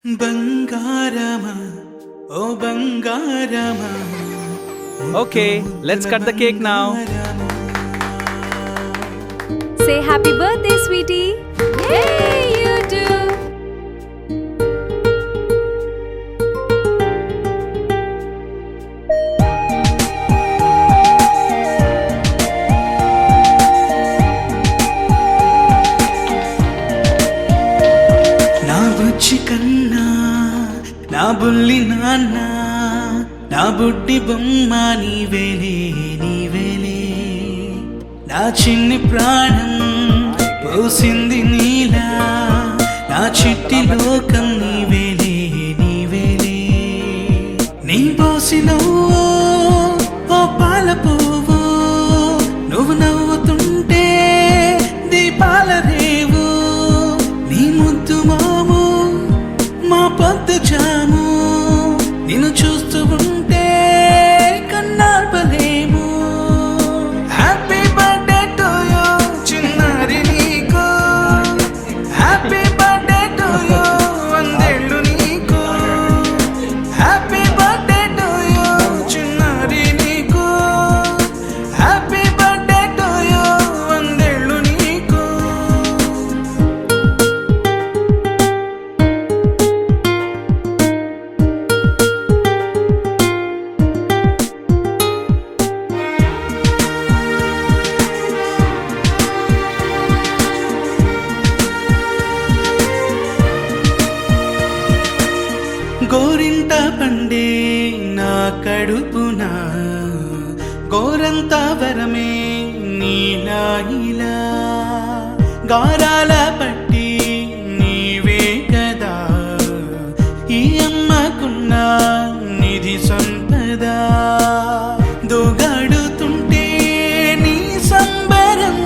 బంగారమా ఓ బంగారమా Okay, let's cut the cake now. Say happy birthday, sweetie. Yay, you too. నా బుజ్జి కన్నా నా బుల్లి నాన్న నా బుడ్డి బొమ్మ నీవేలే నీవేలే నా చిన్ని ప్రాణం పోసింది నీలా నా చిట్టి లోకం నీవేలే నీవేలే నీ పోసినవో ఓ పాల పువ్వు నువ్వు నవ్వుతుంటే దీపాల రేవు నీ ముద్దు మాము మా పొద్దు జాము నిన్ను చూస్తూ ఉంటే కన్నార్పలేము హ్యాపీ బర్త్డే టు యూ చిన్నారి నీకు హ్యాపీ బర్త్డే టు యూ వందేళ్ళు నీకు హ్యాపీ బర్త్డే టు యూ చిన్నారి నీకు హ్యాపీ బర్త్డే టు యూ వందేళ్ళు నీకు గోరింట పండే నా కడుపున గోరంత వరమే నీలా ఇలా గారాల పట్టి నీవే కదా ఈ అమ్మకున్న నిధి సంపద దోగాడుతుంటే నీ సంబరం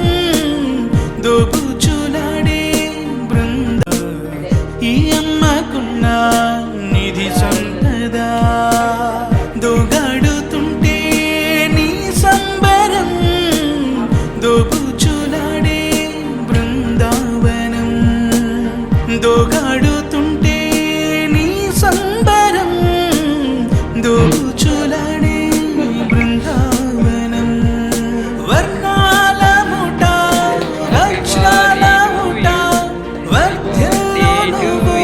దోబుచులాడే బృంద ఈ అమ్మకున్న నిధి సంపద దోగాడుతుంటే నీ సంబరం దోబుచులాడే బృందావనం దోగాడుతుంటే నీ సంబరం దోబుచులాడే బృందావనం వర్ణాల ముఠ వజ్రాల ముఠ వర్ధ్యలో నువ్వు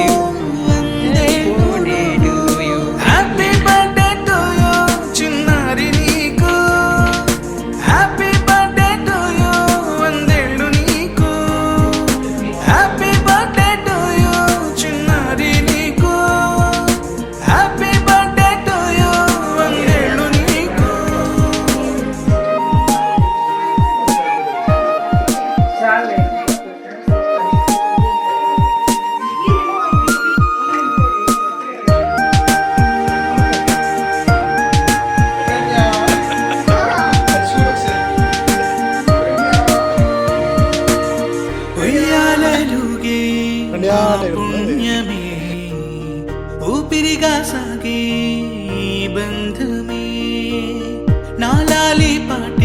వందేళ్ళు నువ్వు. హ్యాపీ బర్త్డే టు యూ చిన్నారి నీకు హ్యాపీ బర్త్డే టు యూ వందేళ్ళు నీకు హ్యాపీ బర్త్డే టు యూ చిన్నారి నీకు హ్యాపీ బర్త్డే టు యూ వందేళ్ళు నీకు ఉయ్యాలలుగే నా పుణ్యమే ఊపిరిగా సాగే ఈ బంధమే నా లాలి పాటే